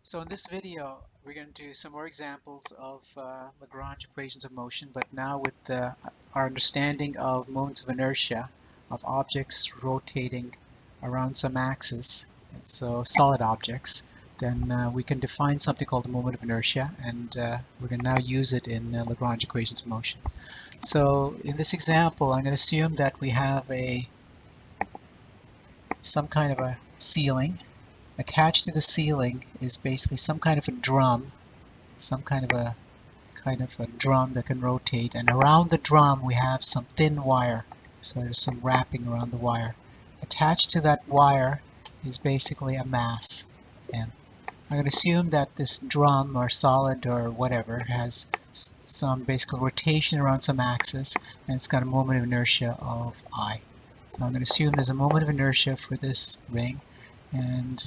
So in this video, we're going to do some more examples of Lagrange equations of motion, but now with our understanding of moments of inertia of objects rotating around some axis, and so solid objects, then we can define something called the moment of inertia, and we're going to now use it in Lagrange equations of motion. So in this example, I'm going to assume that we have some kind of a ceiling. Attached to the ceiling is basically some kind of a drum, some kind of a drum that can rotate, and around the drum we have some thin wire, so there's some wrapping around the wire. Attached to that wire is basically a mass, and I'm going to assume that this drum or solid or whatever has some basically rotation around some axis, and it's got a moment of inertia of I. So I'm going to assume there's a moment of inertia for this ring, and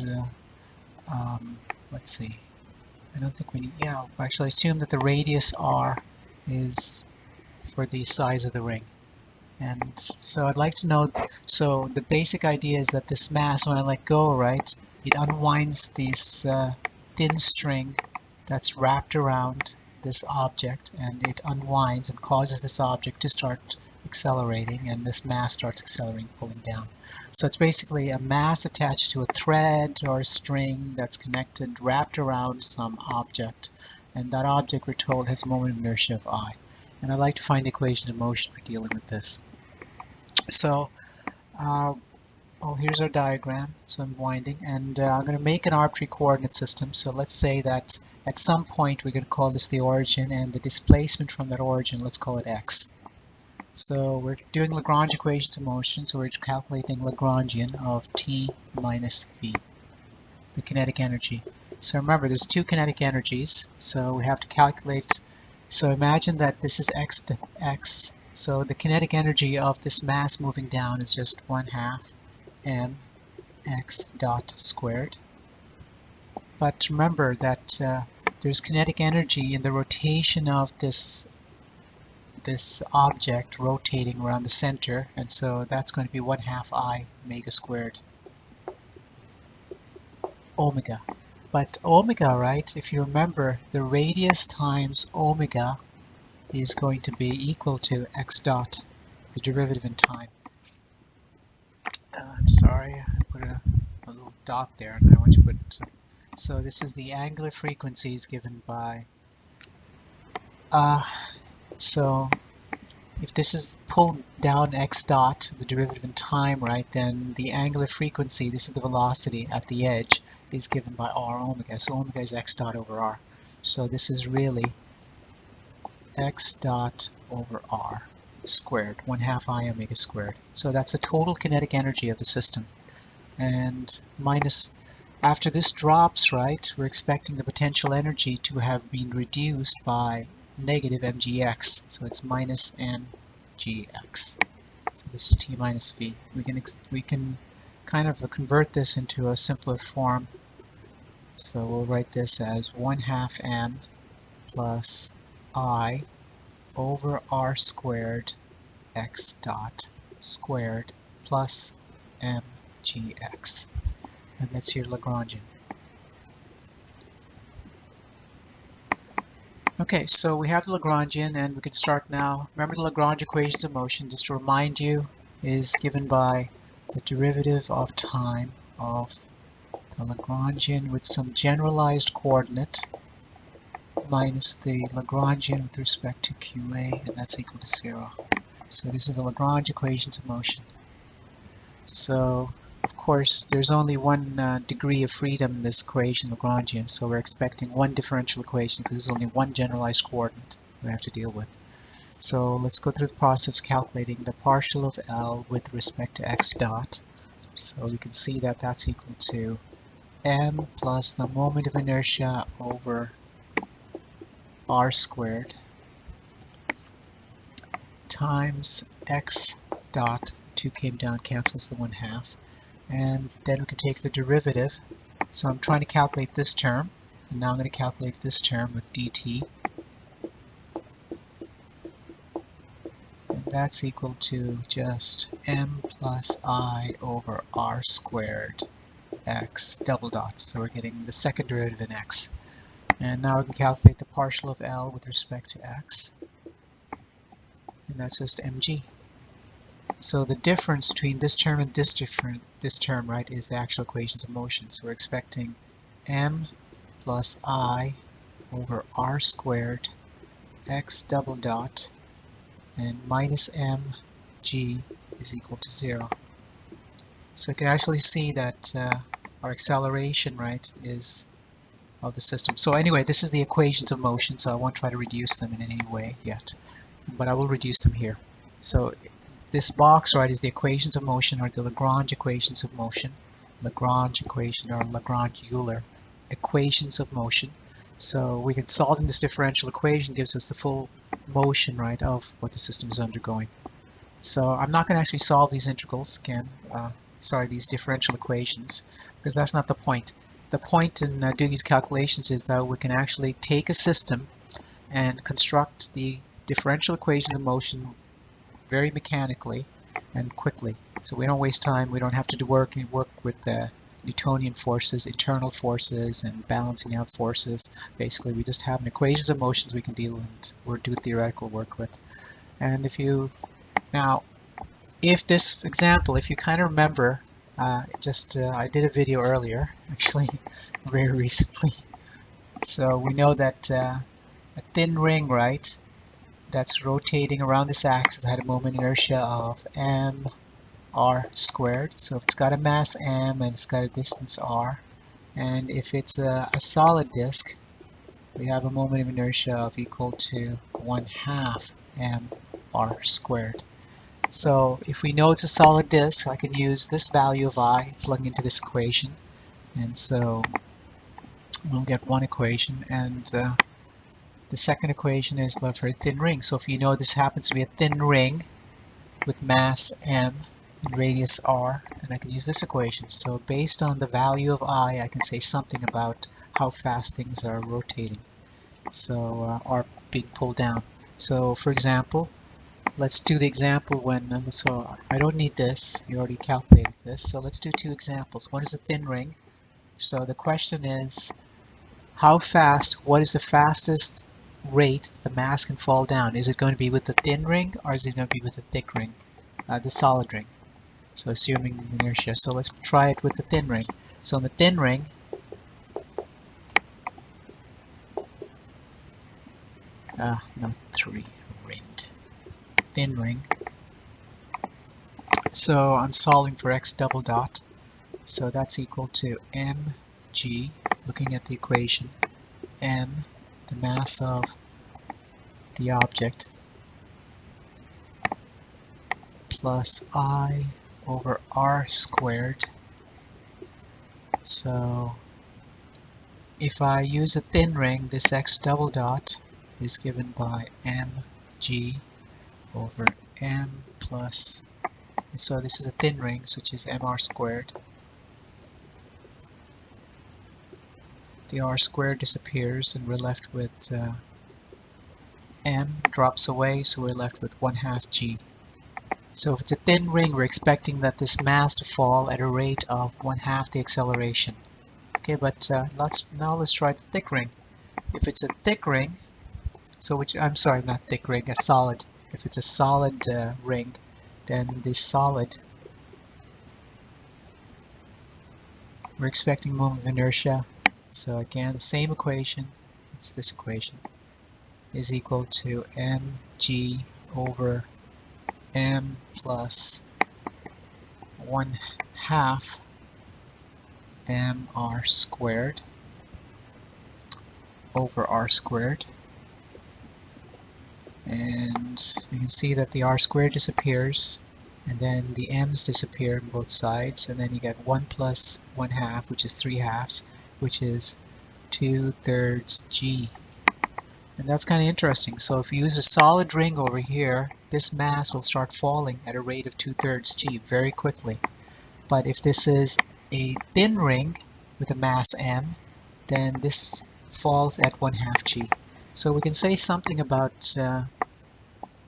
let's see, I don't think we need, yeah, actually assume that the radius r is for the size of the ring. And so I'd like to know, so the basic idea is that this mass, when I let go, right, it unwinds this thin string that's wrapped around this object, and it unwinds and causes this object to start accelerating, and this mass starts accelerating, pulling down. So it's basically a mass attached to a thread or a string that's connected, wrapped around some object, and that object, we're told, has a moment of inertia of I. And I'd like to find the equation of motion for dealing with this. So here's our diagram, so I'm winding, and I'm going to make an arbitrary coordinate system. So let's say that at some point we're going to call this the origin, and the displacement from that origin, let's call it x. So we're doing Lagrange equations of motion, so we're calculating Lagrangian of t minus v, the kinetic energy. So remember, there's two kinetic energies, so we have to calculate. So imagine that this is x to x, so the kinetic energy of this mass moving down is just 1/2 mx dot squared. But remember that there's kinetic energy in the rotation of this object rotating around the center, and so that's going to be 1/2 I omega squared omega. But omega, right, if you remember, the radius times omega is going to be equal to x dot, the derivative in time. I'm sorry, I put a little dot there, and I want you to put, so this is the angular frequencies given by, so if this is pulled down x dot, the derivative in time, right, then the angular frequency, this is the velocity at the edge, is given by r omega. So omega is x dot over r. So this is really x dot over r squared, 1/2 I omega squared. So that's the total kinetic energy of the system. And minus, after this drops, right, we're expecting the potential energy to have been reduced by negative mgx. So it's minus mgx. So this is t minus v. We can kind of convert this into a simpler form. So we'll write this as 1/2 m plus I over r squared x dot squared plus mgx. And that's your Lagrangian. Okay, so we have the Lagrangian, and we can start now. Remember, the Lagrange equations of motion, just to remind you, is given by the derivative of time of the Lagrangian with some generalized coordinate minus the Lagrangian with respect to QA, and that's equal to 0. So this is the Lagrange equations of motion. So, of course, there's only one degree of freedom in this equation, Lagrangian, so we're expecting one differential equation because there's only one generalized coordinate we have to deal with. So let's go through the process of calculating the partial of L with respect to x dot. So we can see that that's equal to m plus the moment of inertia over r squared times x dot, 2 came down, cancels the 1/2, and then we can take the derivative. So I'm trying to calculate this term, and now I'm going to calculate this term with dt, and that's equal to just m plus I over r squared x double dot. So we're getting the second derivative in x. And now we can calculate the partial of L with respect to x. And that's just mg. So the difference between this term and this term, right, is the actual equations of motion. So we're expecting m plus I over r squared x double dot and minus mg is equal to 0. So you can actually see that our acceleration, right, is of the system. So anyway, this is the equations of motion, so I won't try to reduce them in any way yet, but I will reduce them here. So this box, right, is the equations of motion, or the Lagrange equations of motion. Lagrange equation, or Lagrange-Euler equations of motion. So we can solving this differential equation gives us the full motion, right, of what the system is undergoing. So I'm not going to actually solve these integrals again, these differential equations, because that's not the point. The point in doing these calculations is that we can actually take a system and construct the differential equation of motion very mechanically and quickly. So we don't waste time, we don't have to work with Newtonian forces, internal forces, and balancing out forces. Basically, we just have an equations of motions we can deal and or do theoretical work with. And if this example, if you kind of remember, I did a video earlier, actually, very recently. So we know that a thin ring, right, that's rotating around this axis had a moment inertia of mr squared. So if it's got a mass m and it's got a distance r, and if it's a solid disk, we have a moment of inertia of equal to 1/2 mr squared. So if we know it's a solid disk, I can use this value of I, plug into this equation, and so we'll get one equation, and the second equation is for a thin ring. So if you know this happens to be a thin ring with mass m and radius r, then I can use this equation. So based on the value of I can say something about how fast things are rotating, so are being pulled down. So for example, let's do the example when, so I don't need this, you already calculated this, so let's do two examples. One is a thin ring. So the question is, how fast, what is the fastest rate the mass can fall down? Is it going to be with the thin ring, or is it going to be with the thick ring, the solid ring? So assuming inertia. So let's try it with the thin ring. So in the thin ring, thin ring. So I'm solving for x double dot. So that's equal to mg, looking at the equation, m, the mass of the object, plus I over r squared. So if I use a thin ring, this x double dot is given by mg over m plus, so this is a thin ring, which is mr squared. The r squared disappears and we're left with m drops away, so we're left with 1/2 g. So if it's a thin ring, we're expecting that this mass to fall at a rate of 1/2 the acceleration. Okay, but let's try the thick ring. If it's a thick ring, so I'm sorry, not thick ring, a solid. If it's a solid ring, then this solid, we're expecting moment of inertia. So again, same equation, it's this equation, is equal to mg over m plus 1/2 mr squared over r squared. And you can see that the r squared disappears, and then the m's disappear on both sides, and then you get 1 plus 1/2, which is 3/2, which is 2/3 g. And that's kind of interesting. So if you use a solid ring over here, this mass will start falling at a rate of 2/3 g very quickly. But if this is a thin ring with a mass m, then this falls at 1/2 g. So we can say something about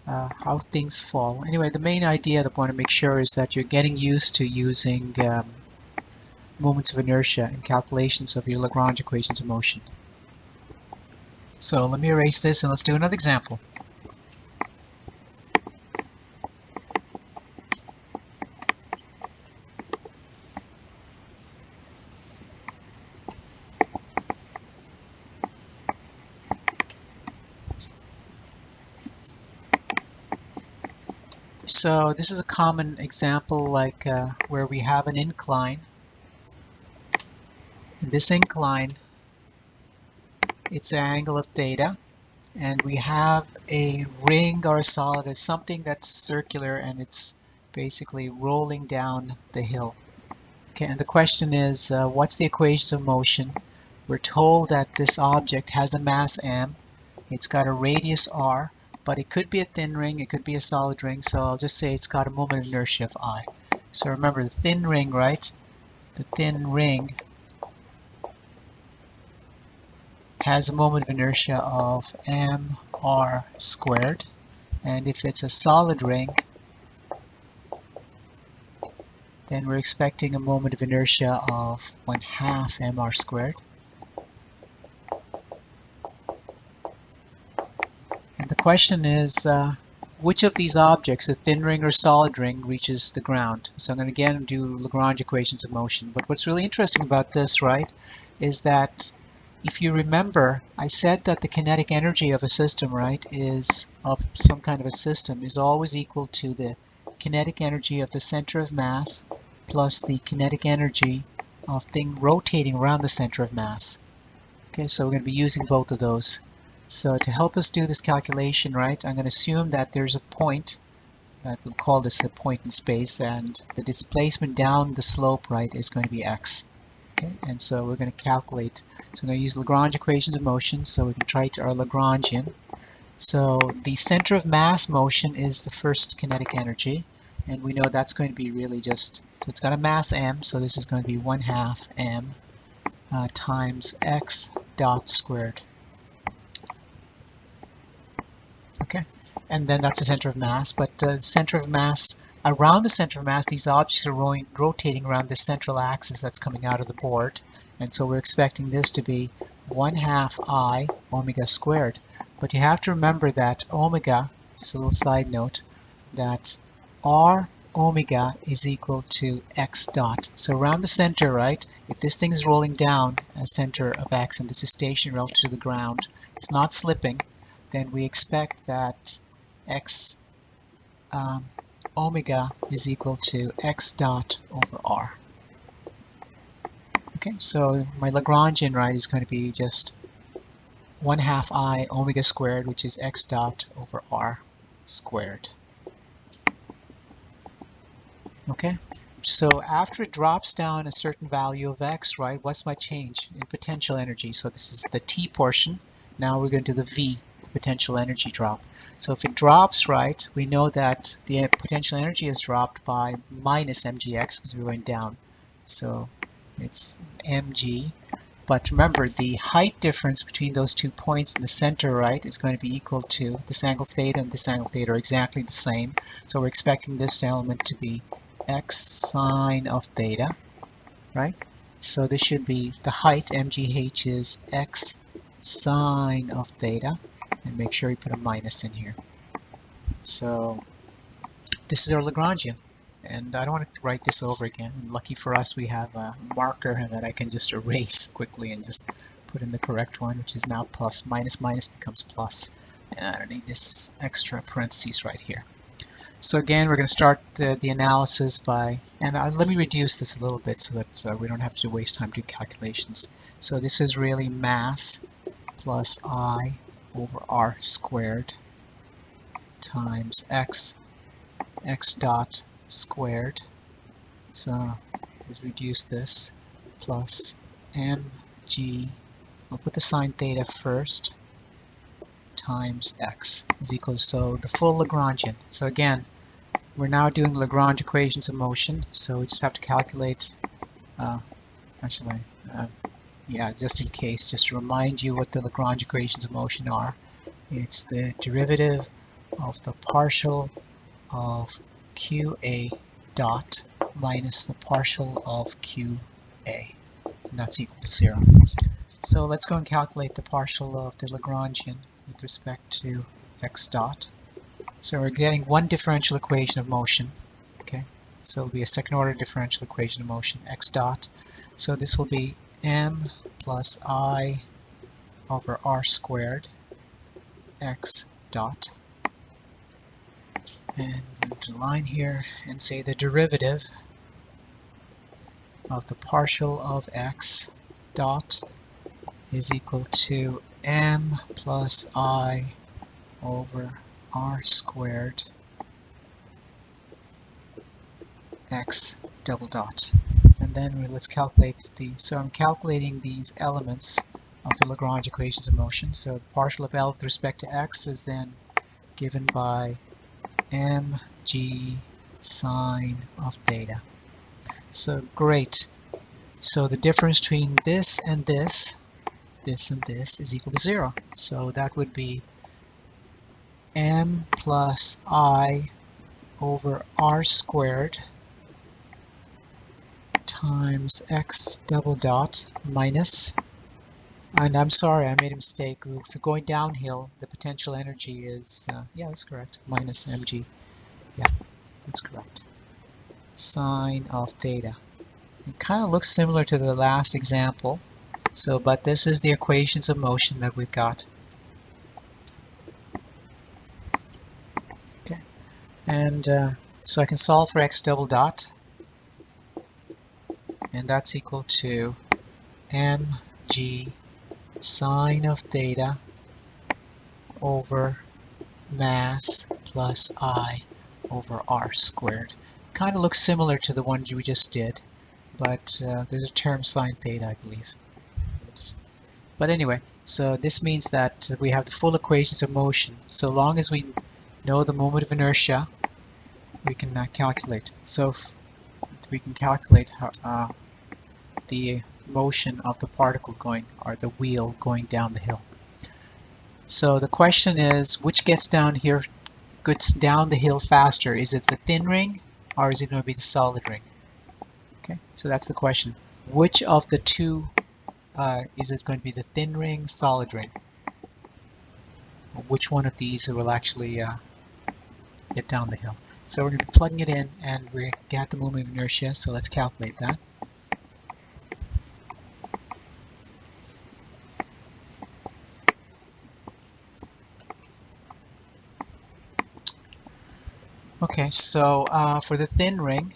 how things fall. Anyway, the main idea that I want to make sure is that you're getting used to using moments of inertia and calculations of your Lagrange equations of motion. So let me erase this and let's do another example. So this is a common example like where we have an incline. And this incline, it's an angle of theta. And we have a ring or a solid as something that's circular and it's basically rolling down the hill. Okay, and the question is, what's the equations of motion? We're told that this object has a mass m, it's got a radius r, but it could be a thin ring, it could be a solid ring, so I'll just say it's got a moment of inertia of I. So remember the thin ring, right? The thin ring has a moment of inertia of mr squared, and if it's a solid ring, then we're expecting a moment of inertia of 1/2 mr squared. And the question is, which of these objects, the thin ring or solid ring, reaches the ground? So I'm going to again do Lagrange equations of motion. But what's really interesting about this, right, is that if you remember, I said that the kinetic energy of a system, right, is of some kind of a system, is always equal to the kinetic energy of the center of mass plus the kinetic energy of thing rotating around the center of mass. Okay, so we're going to be using both of those. So to help us do this calculation, right, I'm going to assume that there's a point, that we'll call this a point in space, and the displacement down the slope, right, is going to be x. Okay, and so we're going to calculate. So I'm going to use Lagrange equations of motion, so we can try our Lagrangian. So the center of mass motion is the first kinetic energy, and we know that's going to be really just, so it's got a mass m, so this is going to be 1/2 m times x dot squared. Okay, and then that's the center of mass, but the center of mass, around the center of mass, these objects are rotating around the central axis that's coming out of the board, and so we're expecting this to be 1/2 I omega squared. But you have to remember that omega, just a little side note, that r omega is equal to x dot. So around the center, right, if this thing is rolling down a center of x and this is stationary relative to the ground, it's not slipping, then we expect that x omega is equal to x dot over r. Okay, so my Lagrangian, right, is going to be just 1/2 I omega squared, which is x dot over r squared. Okay, so after it drops down a certain value of x, right, what's my change in potential energy? So this is the t portion. Now we're going to do the v, potential energy drop. So if it drops, right, we know that the potential energy is dropped by minus mgx because we're going down. So it's mg. But remember, the height difference between those 2 points in the center, right, is going to be equal to this angle theta and this angle theta are exactly the same. So we're expecting this element to be x sine of theta, right? So this should be the height, mgh, is x sine of theta, and make sure you put a minus in here. So this is our Lagrangian, and I don't want to write this over again. And lucky for us, we have a marker that I can just erase quickly and just put in the correct one, which is now plus. Minus minus becomes plus, and I don't need this extra parentheses right here. So again, we're going to start the analysis by, and let me reduce this a little bit so that we don't have to waste time doing calculations. So this is really mass plus I over r squared times x dot squared. So let's reduce this, plus mg, I'll put the sine theta first, times x is equal to, so the full Lagrangian. So again, we're now doing Lagrange equations of motion, so we just have to calculate, yeah, just in case, just to remind you what the Lagrange equations of motion are. It's the derivative of the partial of qa dot minus the partial of q A, and that's equal to 0. So let's go and calculate the partial of the Lagrangian with respect to x dot. So we're getting one differential equation of motion. Okay, so it'll be a second order differential equation of motion, x dot. So this will be m plus I over r squared x dot. And the line here and say the derivative of the partial of x dot is equal to m plus I over r squared x double dot. And then let's calculate so I'm calculating these elements of the Lagrange equations of motion. So the partial of L with respect to x is then given by mg sine of theta. So great. So the difference between this and this is equal to 0. So that would be m plus I over r squared times x double dot minus, and I'm sorry, I made a mistake. If you're going downhill, the potential energy is, yeah, that's correct, minus mg. Yeah, that's correct. Sine of theta. It kind of looks similar to the last example. So, but this is the equations of motion that we've got. Okay, and so I can solve for x double dot, and that's equal to mg sine of theta over mass plus I over r squared. Kind of looks similar to the one we just did, but there's a term sine theta, I believe. But anyway, so this means that we have the full equations of motion. So long as we know the moment of inertia, we can calculate. So we can calculate how, the motion of the particle going, or the wheel going down the hill. So the question is, which gets down the hill faster? Is it the thin ring, or is it going to be the solid ring? Okay, so that's the question. Which of the two is it going to be, the thin ring, solid ring? Which one of these will actually get down the hill? So we're going to be plugging it in, and we get the moment of inertia. So let's calculate that. Okay, so for the thin ring,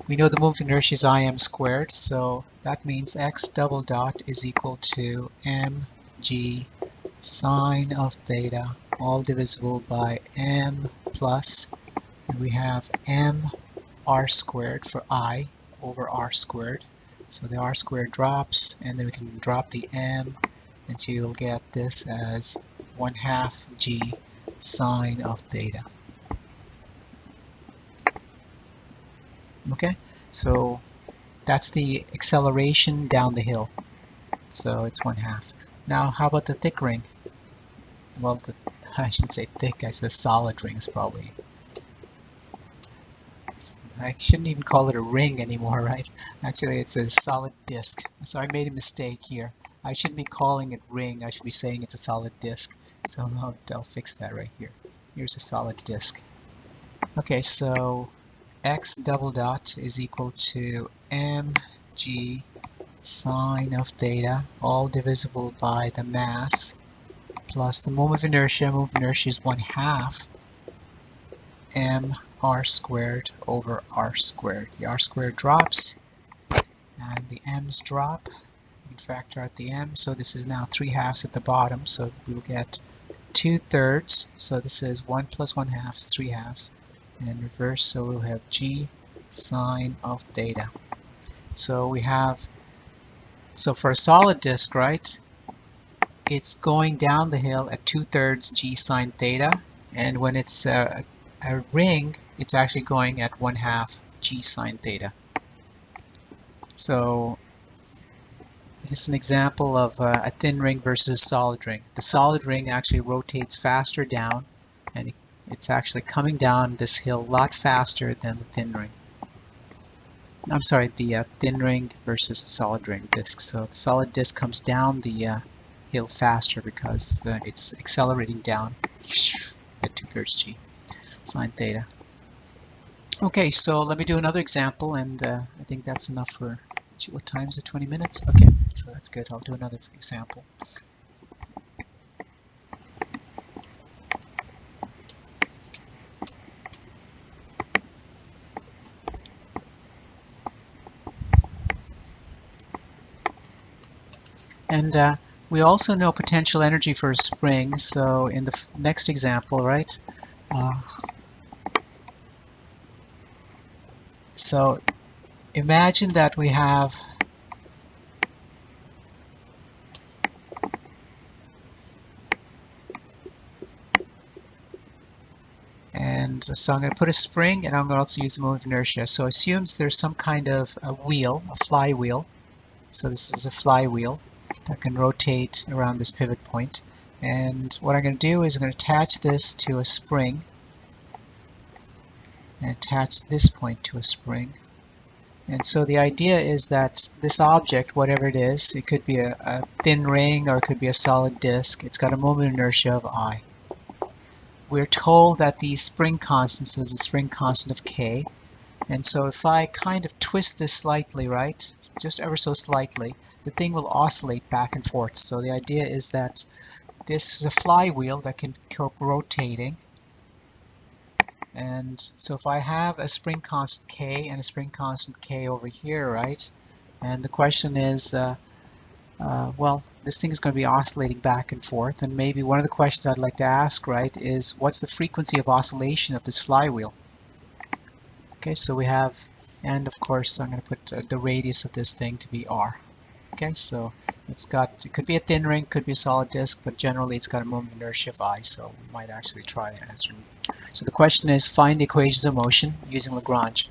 we know the moment of inertia is Im squared, so that means x double dot is equal to mg sine of theta, all divisible by m plus, and we have m r squared for I over r squared. So the r squared drops, and then we can drop the m, and so you'll get this as 1/2 g sine of theta. Okay, so that's the acceleration down the hill. So it's 1/2. Now, how about the thick ring? Well, I shouldn't say thick, I said solid ring is probably. I shouldn't even call it a ring anymore, right? Actually, it's a solid disc. So I made a mistake here. I shouldn't be calling it ring. I should be saying it's a solid disc. So I'll fix that right here. Here's a solid disc. Okay, so x double dot is equal to mg sine of theta, all divisible by the mass, plus the moment of inertia. Moment of inertia is 1/2 m r squared over r squared. The r squared drops, and the m's drop. We can factor out the m, so this is now 3/2 at the bottom, so we'll get 2/3. So this is 1 plus 1/2 is 3/2, and reverse, so we'll have g sine of theta. So we have, so for a solid disk, right, it's going down the hill at 2/3 g sine theta, and when it's a ring, it's actually going at 1/2 g sine theta. So it's an example of a thin ring versus a solid ring. The solid ring actually rotates faster down, and it's actually coming down this hill a lot faster than the thin ring. I'm sorry, the thin ring versus the solid ring disk. So the solid disk comes down the hill faster because it's accelerating down at 2/3 g sine theta. Okay, so let me do another example, and I think that's enough for, what time is it, 20 minutes? Okay, so that's good. I'll do another example. And we also know potential energy for a spring, so in the next example, right? So imagine that we have and so I'm going to put a spring, and I'm going to also use the moment of inertia. So assumes there's some kind of a wheel, a flywheel. So this is a flywheel that can rotate around this pivot point. And what I'm going to do is I'm going to attach this to a spring and attach this point to a spring. And so the idea is that this object, whatever it is, it could be a thin ring or it could be a solid disk, it's got a moment of inertia of I. We're told that the spring constant is a spring constant of K. And so if I kind of twist this slightly, right, just ever so slightly, the thing will oscillate back and forth. So the idea is that this is a flywheel that can keep rotating. And so if I have a spring constant K and a spring constant K over here, right, and the question is, well, this thing is going to be oscillating back and forth, and maybe one of the questions I'd like to ask, right, is what's the frequency of oscillation of this flywheel? Okay, so we have, and of course I'm going to put the radius of this thing to be r. Okay, so it could be a thin ring, could be a solid disk, but generally it's got a moment of inertia of I, so we might actually try the answer. So the question is, find the equations of motion using Lagrange.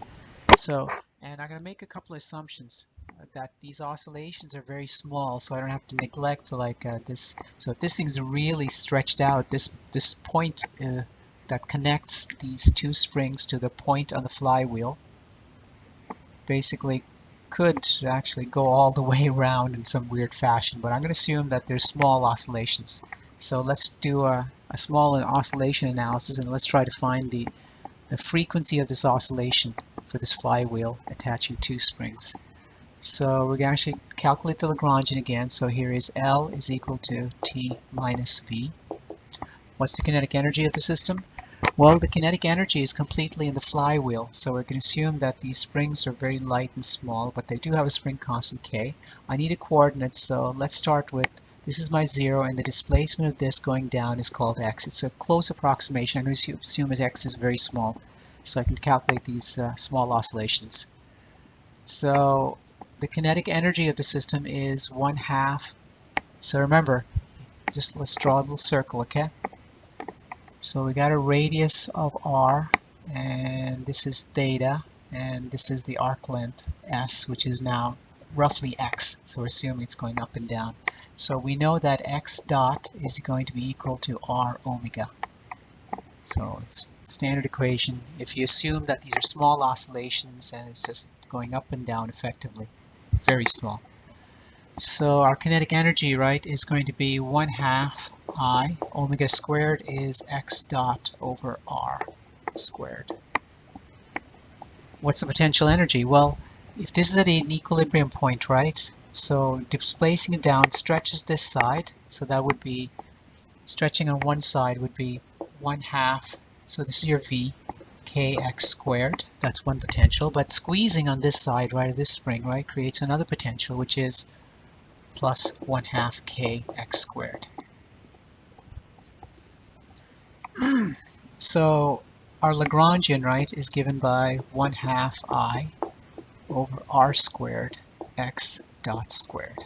So, and I'm going to make a couple of assumptions that these oscillations are very small, so I don't have to neglect like this. So if this thing is really stretched out, this point that connects these two springs to the point on the flywheel basically could actually go all the way around in some weird fashion, but I'm going to assume that there's small oscillations. So let's do a small oscillation analysis, and let's try to find the frequency of this oscillation for this flywheel attaching two springs. So we're going to actually calculate the Lagrangian again. So here is L is equal to T minus V. What's the kinetic energy of the system? Well, the kinetic energy is completely in the flywheel, so we're going to assume that these springs are very light and small, but they do have a spring constant K. I need a coordinate, so let's start with, this is my 0, and the displacement of this going down is called x. It's a close approximation. I'm going to assume as x is very small, so I can calculate these small oscillations. So the kinetic energy of the system is 1/2. So remember, just let's draw a little circle, okay? So we got a radius of r, and this is theta, and this is the arc length s, which is now roughly x. So we're assuming it's going up and down. So we know that x dot is going to be equal to r omega. So it's standard equation. If you assume that these are small oscillations and it's just going up and down effectively, very small. So our kinetic energy, right, is going to be 1/2 I. Omega squared is x dot over r squared. What's the potential energy? Well, if this is at an equilibrium point, right, so displacing it down stretches this side, so that would be, stretching on one side would be 1/2, so this is your V, kx squared, that's one potential, but squeezing on this side, right, of this spring, right, creates another potential, which is plus 1/2 kx squared. So our Lagrangian, right, is given by 1/2 I over r squared x dot squared.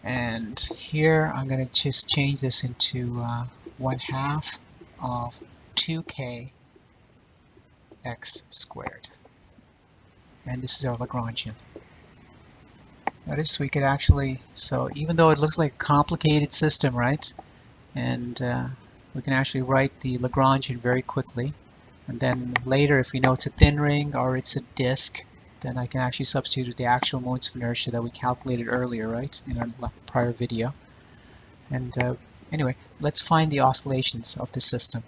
And here I'm going to just change this into 1/2 of 2k x squared. And this is our Lagrangian. Notice we could actually, so even though it looks like a complicated system, right, and we can actually write the Lagrangian very quickly. And then later, if we know it's a thin ring or it's a disk, then I can actually substitute the actual moments of inertia that we calculated earlier, right, in our prior video. And anyway, let's find the oscillations of the system.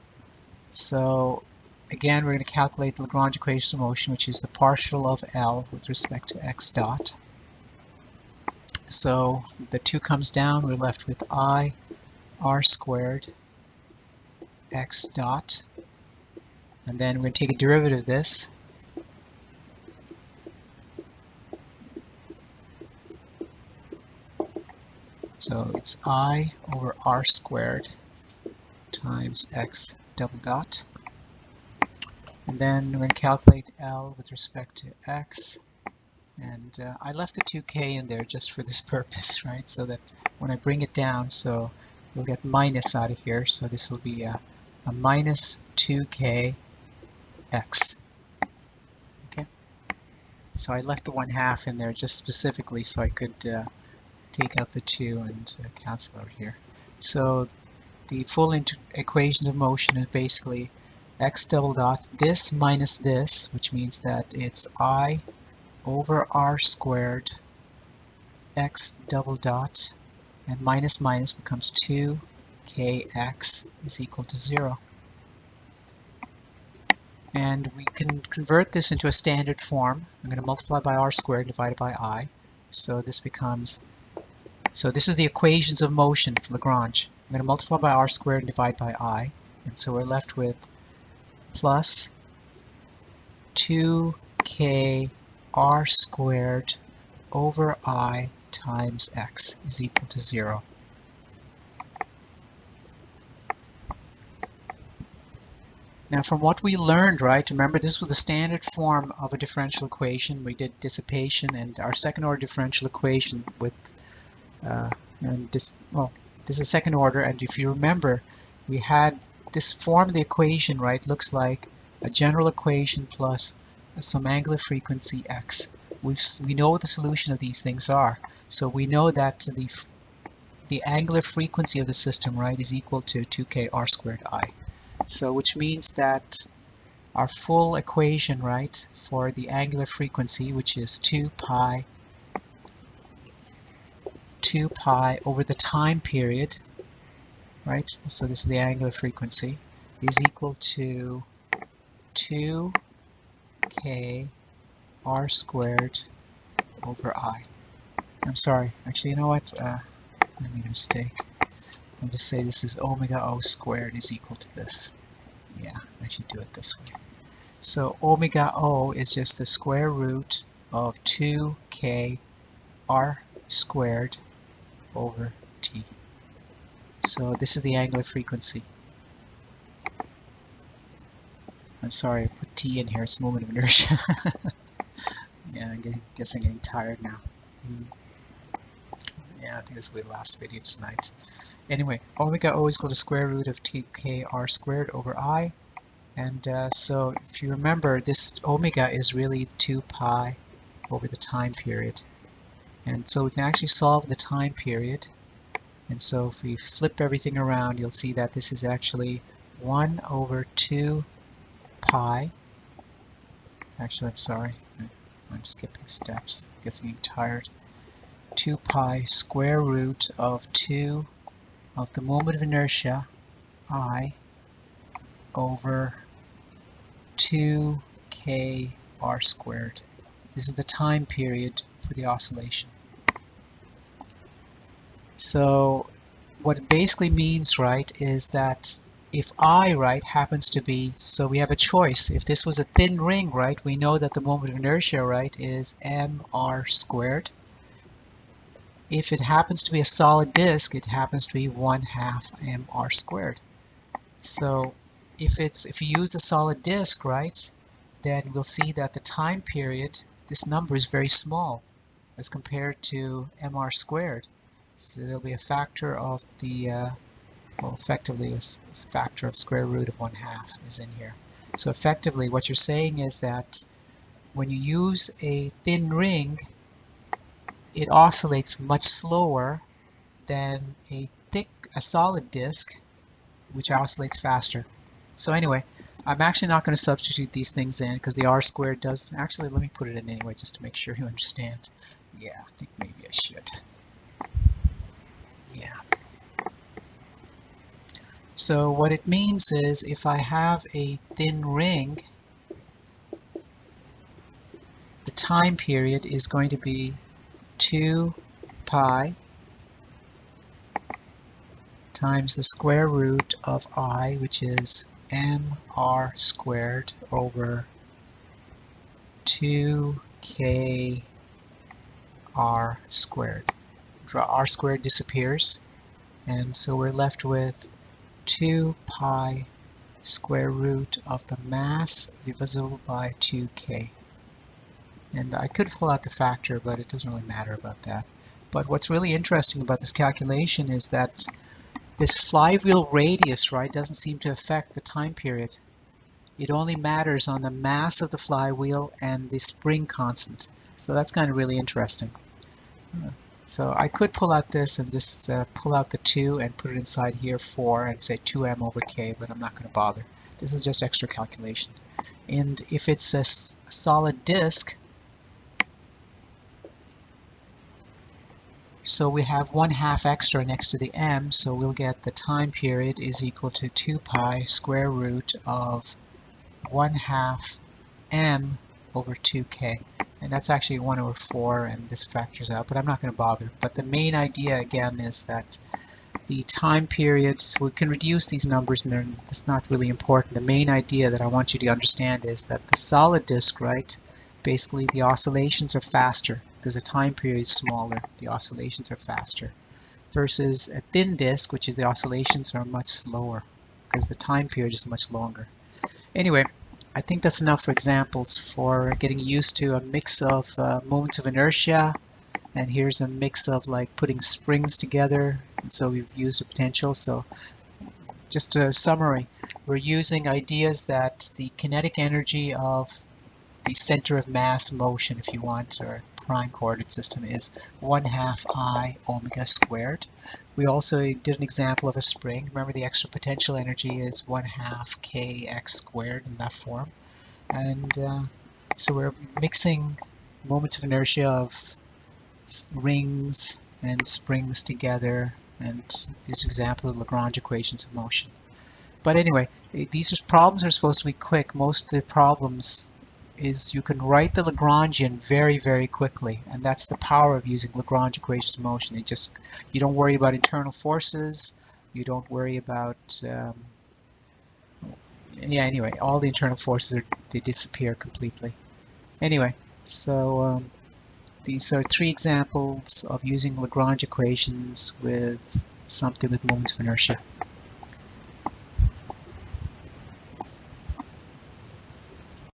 So again, we're going to calculate the Lagrange Equations of Motion, which is the partial of L with respect to x dot. So the 2 comes down, we're left with I r squared x dot. And then we're going to take a derivative of this. So it's I over r squared times x double dot. And then we're going to calculate L with respect to x. And I left the 2k in there just for this purpose, right? So that when I bring it down, so we'll get minus out of here. So this will be a minus 2k x. Okay. So I left the 1/2 in there just specifically so I could take out the 2 and cancel out here. So the full equations of motion is basically x double dot this minus this, which means that it's I over r squared x double dot, and minus minus becomes 2kx is equal to 0. And we can convert this into a standard form. I'm going to multiply by r squared divided by I. So this becomes, so this is the equations of motion for Lagrange. I'm going to multiply by r squared and divide by I. And so we're left with plus 2k r squared over I times x is equal to 0. Now from what we learned, right, remember this was the standard form of a differential equation. We did dissipation, and our second order differential equation with, this is second order, and if you remember, we had this form of the equation, right, looks like a general equation plus some angular frequency x. We know what the solution of these things are. So we know that the angular frequency of the system, right, is equal to 2k r squared I. So which means that our full equation, right, for the angular frequency, which is 2 pi over the time period, right, so this is the angular frequency, is equal to 2k r squared over I. I'm sorry, actually, you know what, I made a mistake. I'll just say this is omega O squared is equal to this. Yeah, I should do it this way. So omega O is just the square root of 2k r squared over t. So this is the angular frequency. I'm sorry, I put t in here, it's moment of inertia. Yeah, I guess I'm getting tired now. Yeah, I think this will be the last video tonight. Anyway, omega O is equal to square root of 2k r squared over I. And so if you remember, this omega is really 2 pi over the time period. And so we can actually solve the time period. And so if we flip everything around, you'll see that this is actually 1 over 2 pi. Actually, I'm sorry. I'm skipping steps. I guess I'm getting tired. 2 pi square root of 2 of the moment of inertia, I, over 2k r squared. This is the time period for the oscillation. So what it basically means, right, is that if I, right, happens to be, so we have a choice. If this was a thin ring, right, we know that the moment of inertia, right, is mr squared. If it happens to be a solid disk, it happens to be 1/2 mr squared. So if you use a solid disk, right, then we'll see that the time period, this number is very small as compared to mr squared. So there'll be a factor of the, well, effectively a factor of square root of 1/2 is in here. So effectively what you're saying is that when you use a thin ring, it oscillates much slower than a solid disk, which oscillates faster. So anyway, I'm actually not going to substitute these things in because the r squared does, actually let me put it in anyway just to make sure you understand. Yeah, I think maybe I should. Yeah. So what it means is if I have a thin ring, the time period is going to be 2 pi times the square root of I, which is mr squared over 2k r squared. R squared disappears, and so we're left with 2 pi square root of the mass divisible by 2k. And I could pull out the factor, but it doesn't really matter about that. But what's really interesting about this calculation is that this flywheel radius, right, doesn't seem to affect the time period. It only matters on the mass of the flywheel and the spring constant. So that's kind of really interesting. So I could pull out this and just pull out the 2 and put it inside here 4 and say 2m over k, but I'm not going to bother. This is just extra calculation. And if it's a solid disk, so we have 1/2 extra next to the m, so we'll get the time period is equal to 2 pi square root of 1/2 m over 2k. And that's actually 1 over 4, and this factors out, but I'm not going to bother. But the main idea, again, is that the time period, so we can reduce these numbers, and that's not really important. The main idea that I want you to understand is that the solid disk, right, basically the oscillations are faster because the time period is smaller. The oscillations are faster. Versus a thin disk, which is the oscillations are much slower because the time period is much longer. Anyway, I think that's enough for examples for getting used to a mix of moments of inertia, and here's a mix of like putting springs together, and so we've used a potential. So just a summary, we're using ideas that the kinetic energy of the center of mass motion, if you want, or prime coordinate system is 1/2 I omega squared. We also did an example of a spring. Remember, the extra potential energy is 1/2 kx squared in that form. And so we're mixing moments of inertia of rings and springs together, and these examples of Lagrange equations of motion. But anyway, these problems are supposed to be quick. Most of the problems is you can write the Lagrangian very, very quickly, and that's the power of using Lagrange equations of motion. You don't worry about internal forces, you don't worry about anyway, all the internal forces they disappear completely. Anyway, so these are 3 examples of using Lagrange equations with something with moments of inertia.